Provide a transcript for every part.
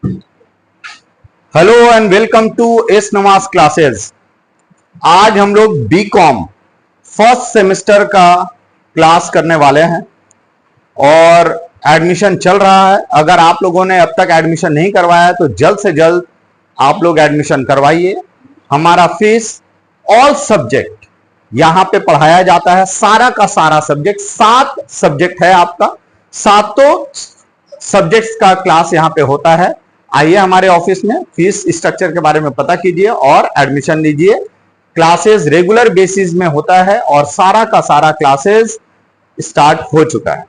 Hello and welcome to S Nawaz classes. आज हम लोग बीकॉम फर्स्ट सेमेस्टर का क्लास करने वाले हैं और एडमिशन चल रहा है। अगर आप लोगों ने अब तक एडमिशन नहीं करवाया है तो जल्द से जल्द आप लोग एडमिशन करवाइए। हमारा फीस ऑल सब्जेक्ट यहां पे पढ़ाया जाता है, सारा का सारा सब्जेक्ट, 7 सब्जेक्ट है आपका, सातों सब्जेक्ट्स का क्लास यहां पे होता है। आइए हमारे ऑफिस में फीस स्ट्रक्चर के बारे में पता कीजिए और एडमिशन लीजिए। क्लासेस रेगुलर बेसिस में होता है और सारा का सारा क्लासेस स्टार्ट हो चुका है।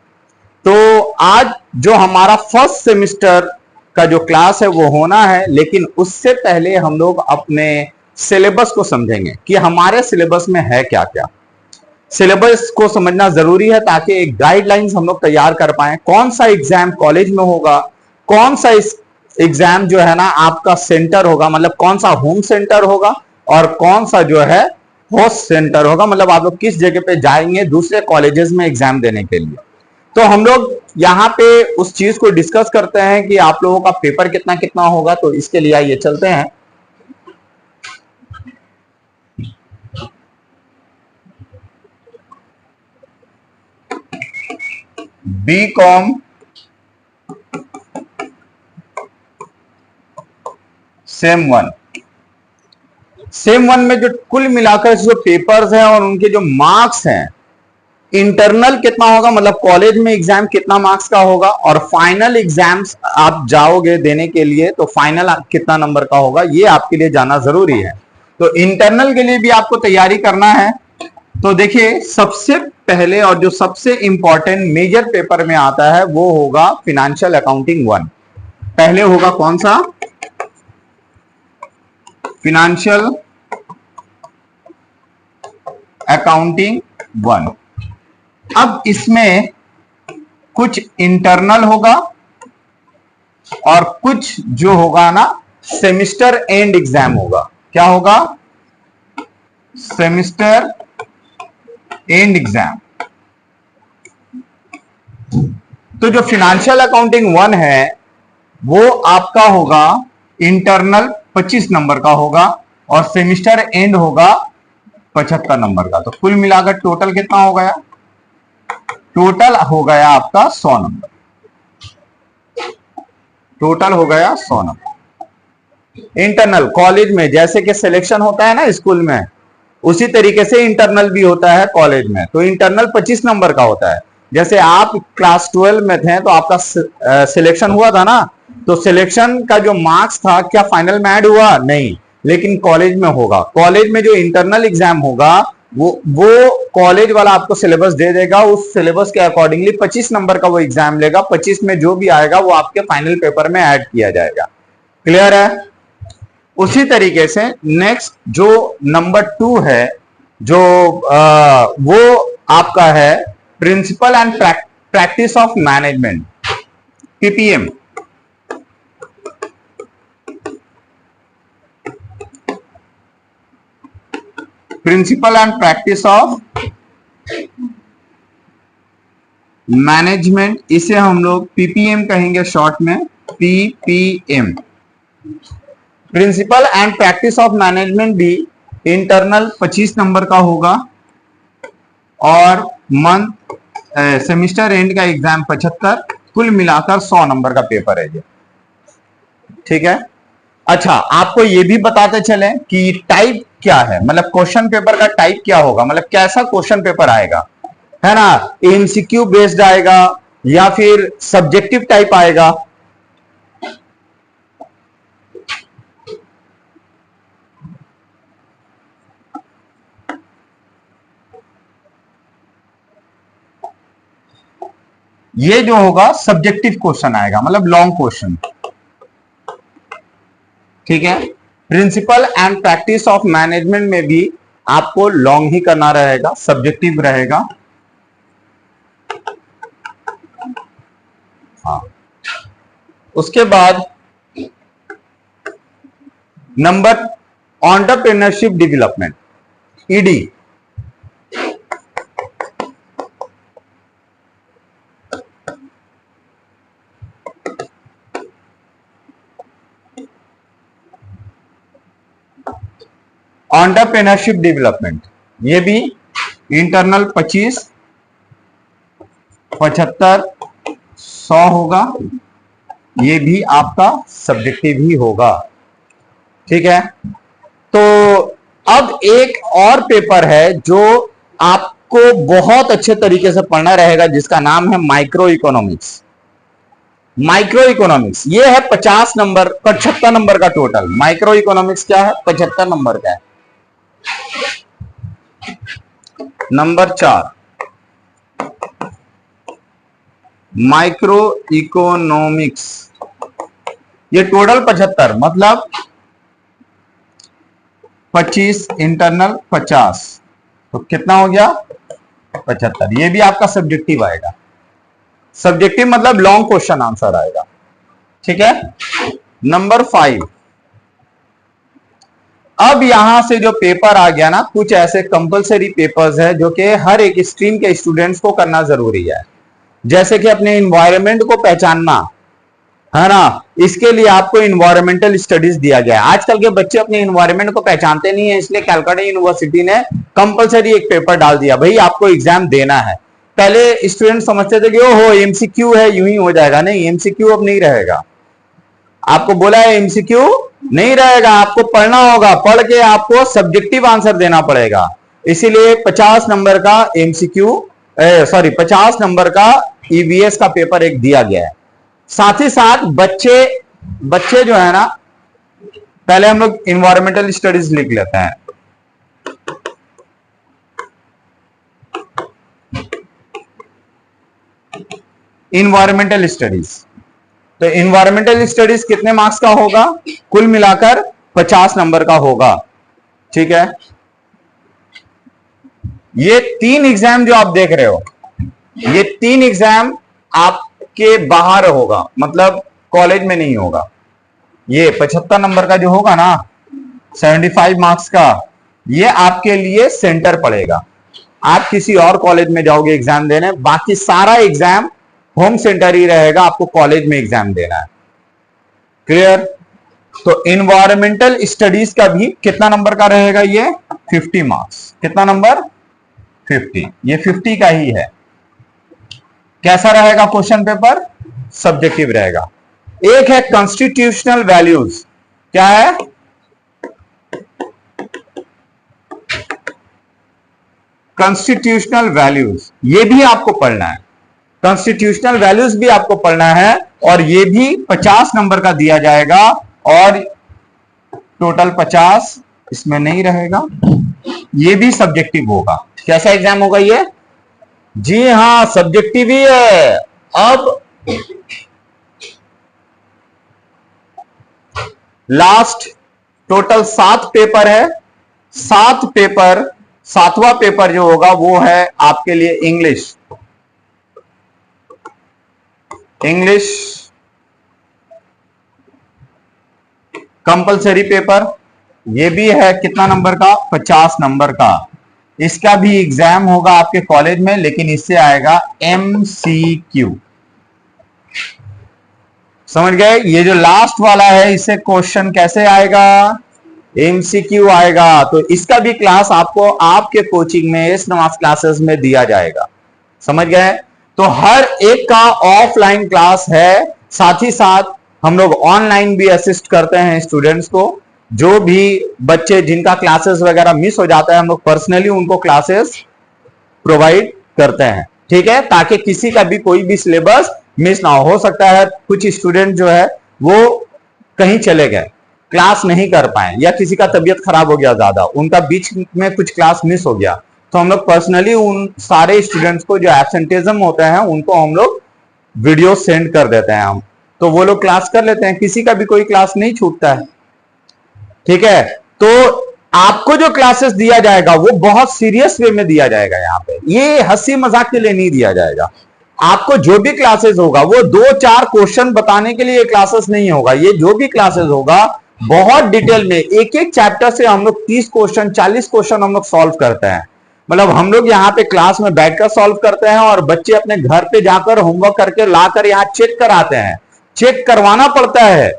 तो आज जो हमारा फर्स्ट सेमेस्टर का जो क्लास है वो होना है, लेकिन उससे पहले हम लोग अपने सिलेबस को समझेंगे कि हमारे सिलेबस में है क्या क्या। सिलेबस को समझना जरूरी है ताकि एक गाइडलाइंस हम लोग तैयार कर पाए। कौन सा एग्जाम कॉलेज में होगा, कौन सा इस एग्जाम जो है ना आपका सेंटर होगा, मतलब कौन सा होम सेंटर होगा और कौन सा जो है होस्ट सेंटर होगा, मतलब आप लोग किस जगह पे जाएंगे दूसरे कॉलेजेस में एग्जाम देने के लिए। तो हम लोग यहाँ पे उस चीज को डिस्कस करते हैं कि आप लोगों का पेपर कितना कितना होगा। तो इसके लिए आइए चलते हैं। बी कॉम सेम 1, सेम 1 में जो कुल मिलाकर जो पेपर्स हैं और उनके जो मार्क्स हैं, इंटरनल कितना होगा, मतलब कॉलेज में एग्जाम कितना मार्क्स का होगा, और फाइनल एग्जाम्स आप जाओगे देने के लिए तो फाइनल कितना नंबर का होगा, ये आपके लिए जानना जरूरी है। तो इंटरनल के लिए भी आपको तैयारी करना है। तो देखिए, सबसे पहले और जो सबसे इंपॉर्टेंट मेजर पेपर में आता है वो होगा फिनेंशियल अकाउंटिंग 1। पहले होगा कौन सा? Financial accounting 1। अब इसमें कुछ इंटरनल होगा और कुछ जो होगा ना सेमिस्टर एंड एग्जाम होगा। क्या होगा? Semester and exam. तो जो फिनेंशियल अकाउंटिंग 1 है वो आपका होगा इंटरनल 25 नंबर का होगा और सेमिस्टर एंड होगा 75 नंबर का। तो कुल मिलाकर टोटल कितना हो गया? टोटल हो गया आपका 100 नंबर। टोटल हो गया 100 नंबर। इंटरनल कॉलेज में जैसे कि सिलेक्शन होता है ना स्कूल में, उसी तरीके से इंटरनल भी होता है कॉलेज में। तो इंटरनल 25 नंबर का होता है। जैसे आप क्लास 12 में थे तो आपका सिलेक्शन हुआ था ना, तो सिलेक्शन का जो मार्क्स था क्या फाइनल में ऐड हुआ? नहीं, लेकिन कॉलेज में होगा। कॉलेज में जो इंटरनल एग्जाम होगा वो कॉलेज वाला आपको सिलेबस दे देगा, उस सिलेबस के अकॉर्डिंगली 25 नंबर का वो एग्जाम लेगा। 25 में जो भी आएगा वो आपके फाइनल पेपर में ऐड किया जाएगा। क्लियर है? उसी तरीके से नेक्स्ट जो नंबर 2 है, जो वो आपका है principle and practice of management, PPM. Principle and practice of management, इसे हम लोग पीपीएम कहेंगे शॉर्ट में, PPM. Principle and practice of management भी इंटरनल 25 नंबर का होगा और मंथ सेमिस्टर एंड का एग्जाम 75, कुल मिलाकर 100 नंबर का पेपर है ये। ठीक है। अच्छा, आपको ये भी बताते चले कि टाइप क्या है, मतलब क्वेश्चन पेपर का टाइप क्या होगा, मतलब कैसा क्वेश्चन पेपर आएगा, है ना? एमसीक्यू बेस्ड आएगा या फिर सब्जेक्टिव टाइप आएगा? ये जो होगा सब्जेक्टिव क्वेश्चन आएगा, मतलब लॉन्ग क्वेश्चन। ठीक है। Principle and practice of management में भी आपको लॉन्ग ही करना रहेगा, सब्जेक्टिव रहेगा। हाँ। उसके बाद number entrepreneurship development, ED. Entrepreneurship development, ये भी इंटरनल 25, 75, 100 होगा, ये भी आपका सब्जेक्टिव ही होगा। ठीक है, तो अब एक और पेपर है जो आपको बहुत अच्छे तरीके से पढ़ना रहेगा, जिसका नाम है माइक्रो इकोनॉमिक्स। माइक्रो इकोनॉमिक्स ये है 50 नंबर, 75 नंबर का टोटल। माइक्रो इकोनॉमिक्स क्या है? 75 नंबर का है। नंबर 4 माइक्रो इकोनॉमिक्स, ये टोटल 75, मतलब 25 इंटरनल 50, तो कितना हो गया? 75। ये भी आपका सब्जेक्टिव आएगा। सब्जेक्टिव मतलब लॉन्ग क्वेश्चन आंसर आएगा। ठीक है। नंबर 5, अब यहां से जो पेपर आ गया ना, कुछ ऐसे कंपलसरी पेपर्स है जो कि हर एक स्ट्रीम के स्टूडेंट्स को करना जरूरी है। जैसे कि अपने इन्वायरमेंट को पहचानना है ना, इसके लिए आपको इन्वायरमेंटल स्टडीज दिया गया है। आजकल के बच्चे अपने इन्वायरमेंट को पहचानते नहीं है, इसलिए कलकत्ता यूनिवर्सिटी ने कंपलसरी एक पेपर डाल दिया, भाई आपको एग्जाम देना है। पहले स्टूडेंट समझते थे कि ओहो एमसीक्यू है, यूं ही हो जाएगा। नहीं, एमसीक्यू अब नहीं रहेगा। आपको बोला है एमसीक्यू नहीं रहेगा, आपको पढ़ना होगा, पढ़ के आपको सब्जेक्टिव आंसर देना पड़ेगा। इसीलिए 50 नंबर का एमसीक्यू, 50 नंबर का ईवीएस का पेपर एक दिया गया है। साथ ही साथ बच्चे जो है ना, पहले हम लोग इन्वायरमेंटल स्टडीज लिख लेते हैं। इन्वायरमेंटल स्टडीज, तो इन्वायरमेंटल स्टडीज कितने मार्क्स का होगा? कुल मिलाकर 50 नंबर का होगा। ठीक है, ये 3 एग्जाम जो आप देख रहे हो, ये 3 एग्जाम आपके बाहर होगा, मतलब कॉलेज में नहीं होगा। ये 75 नंबर का जो होगा ना, 75 मार्क्स का, ये आपके लिए सेंटर पड़ेगा। आप किसी और कॉलेज में जाओगे एग्जाम देने, बाकी सारा एग्जाम होम सेंटर ही रहेगा, आपको कॉलेज में एग्जाम देना है। क्लियर? तो इन्वायरमेंटल स्टडीज का भी कितना नंबर का रहेगा? ये 50 मार्क्स। कितना नंबर? 50। ये 50 का ही है। कैसा रहेगा क्वेश्चन पेपर? सब्जेक्टिव रहेगा। एक है कॉन्स्टिट्यूशनल वैल्यूज। क्या है? कॉन्स्टिट्यूशनल वैल्यूज, ये भी आपको पढ़ना है। कॉन्स्टिट्यूशनल वैल्यूज भी आपको पढ़ना है, और ये भी 50 नंबर का दिया जाएगा, और टोटल 50 इसमें नहीं रहेगा। ये भी सब्जेक्टिव होगा। कैसा एग्जाम होगा ये? जी हां, सब्जेक्टिव ही है। अब लास्ट टोटल 7 पेपर है। 7 पेपर, 7वां पेपर जो होगा वो है आपके लिए इंग्लिश। इंग्लिश कंपलसरी पेपर, ये भी है कितना नंबर का? 50 नंबर का। इसका भी एग्जाम होगा आपके कॉलेज में, लेकिन इससे आएगा एमसीक्यू। समझ गए? ये जो लास्ट वाला है, इससे क्वेश्चन कैसे आएगा? एमसीक्यू आएगा। तो इसका भी क्लास आपको आपके कोचिंग में, एस नवाज क्लासेस में दिया जाएगा। समझ गए? तो हर एक का ऑफलाइन क्लास है, साथ ही साथ हम लोग ऑनलाइन भी असिस्ट करते हैं स्टूडेंट्स को। जो भी बच्चे जिनका क्लासेस वगैरह मिस हो जाता है, हम लोग पर्सनली उनको क्लासेस प्रोवाइड करते हैं। ठीक है, ताकि किसी का भी कोई भी सिलेबस मिस ना हो सकता है। कुछ स्टूडेंट जो है वो कहीं चले गए, क्लास नहीं कर पाए, या किसी का तबीयत खराब हो गया ज्यादा, उनका बीच में कुछ क्लास मिस हो गया, तो हम लोग पर्सनली उन सारे स्टूडेंट्स को जो एब्सेंटेजम होते हैं उनको हम लोग वीडियो सेंड कर देते हैं हम, तो वो लोग क्लास कर लेते हैं। किसी का भी कोई क्लास नहीं छूटता है। ठीक है, तो आपको जो क्लासेस दिया जाएगा वो बहुत सीरियस वे में दिया जाएगा। यहाँ पे ये हंसी मजाक के लिए नहीं दिया जाएगा। आपको जो भी क्लासेस होगा वो 2-4 क्वेश्चन बताने के लिए क्लासेस नहीं होगा। ये जो भी क्लासेस होगा बहुत डिटेल में, एक एक चैप्टर से हम लोग 30 क्वेश्चन 40 क्वेश्चन हम लोग सॉल्व करते हैं। मतलब हम लोग यहाँ पे क्लास में बैठकर सॉल्व करते हैं, और बच्चे अपने घर पे जाकर होमवर्क करके लाकर यहाँ चेक कराते हैं। चेक करवाना पड़ता है।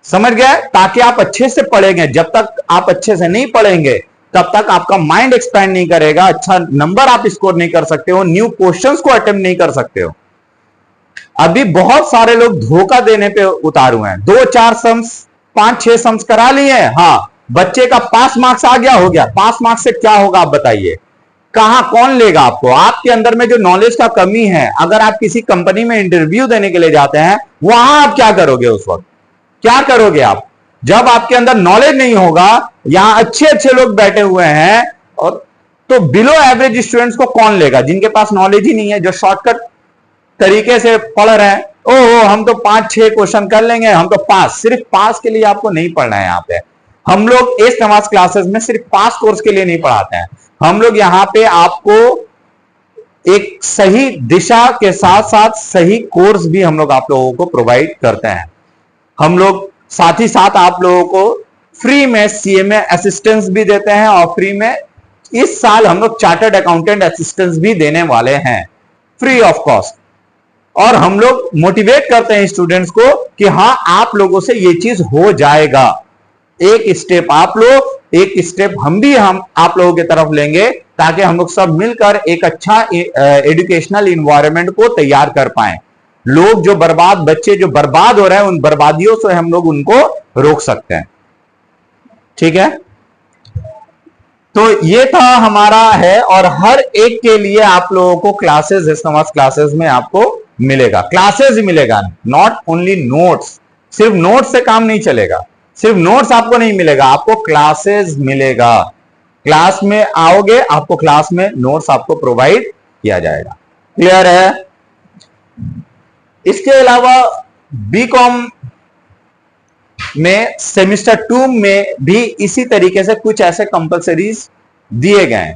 समझ गए? ताकि आप अच्छे से पढ़ेंगे। जब तक आप अच्छे से नहीं पढ़ेंगे तब तक आपका माइंड एक्सपैंड नहीं करेगा, अच्छा नंबर आप स्कोर नहीं कर सकते हो, न्यू क्वेश्चंस को अटेम्प्ट नहीं कर सकते हो। अभी बहुत सारे लोग धोखा देने पे उतार हुए हैं। 2-4 सम्स 5-6 सम्स करा लिए, हाँ बच्चे का पास मार्क्स आ गया, हो गया। पास मार्क्स से क्या होगा आप बताइए? कहां कौन लेगा आपको? आपके अंदर में जो नॉलेज का कमी है, अगर आप किसी कंपनी में इंटरव्यू देने के लिए जाते हैं, वहां आप क्या करोगे? उस वक्त क्या करोगे आप? जब आपके अंदर नॉलेज नहीं होगा, यहां अच्छे अच्छे लोग बैठे हुए हैं, और तो बिलो एवरेज स्टूडेंट्स को कौन लेगा? जिनके पास नॉलेज ही नहीं है, जो शॉर्टकट तरीके से पढ़ रहे हैं, ओहो हम तो 5-6 क्वेश्चन कर लेंगे, हम तो पास। सिर्फ पास के लिए आपको नहीं पढ़ना है। यहां पे हम लोग एस नवाज क्लासेस में सिर्फ पास कोर्स के लिए नहीं पढ़ाते हैं। हम लोग यहां पे आपको एक सही दिशा के साथ साथ सही कोर्स भी हम लोग आप लोगों को प्रोवाइड करते हैं। हम लोग साथ ही साथ आप लोगों को फ्री में सीएमए असिस्टेंस भी देते हैं, और फ्री में इस साल हम लोग चार्टर्ड अकाउंटेंट असिस्टेंस भी देने वाले हैं, फ्री ऑफ कॉस्ट। और हम लोग मोटिवेट करते हैं स्टूडेंट्स को कि हां आप लोगों से ये चीज हो जाएगा। एक स्टेप आप लोग, एक स्टेप हम आप लोगों की तरफ लेंगे, ताकि हम लोग सब मिलकर एक अच्छा एजुकेशनल इन्वायरमेंट को तैयार कर पाए। लोग जो बर्बाद, बच्चे जो बर्बाद हो रहे हैं, उन बर्बादियों से हम लोग उनको रोक सकते हैं। ठीक है, तो ये था हमारा है, और हर एक के लिए आप लोगों को क्लासेस, एस नवाज क्लासेस में आपको मिलेगा, क्लासेस ही मिलेगा, नॉट ओनली नोट्स। सिर्फ नोट्स से काम नहीं चलेगा, सिर्फ नोट्स आपको नहीं मिलेगा, आपको क्लासेस मिलेगा। क्लास में आओगे, आपको क्लास में नोट्स आपको प्रोवाइड किया जाएगा। क्लियर है? इसके अलावा बीकॉम में सेमेस्टर 2 में भी इसी तरीके से कुछ ऐसे कंपलसरीज दिए गए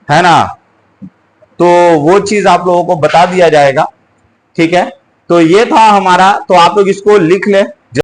है ना, तो वो चीज आप लोगों को बता दिया जाएगा। ठीक है, तो ये था हमारा, तो आप लोग इसको लिख लें।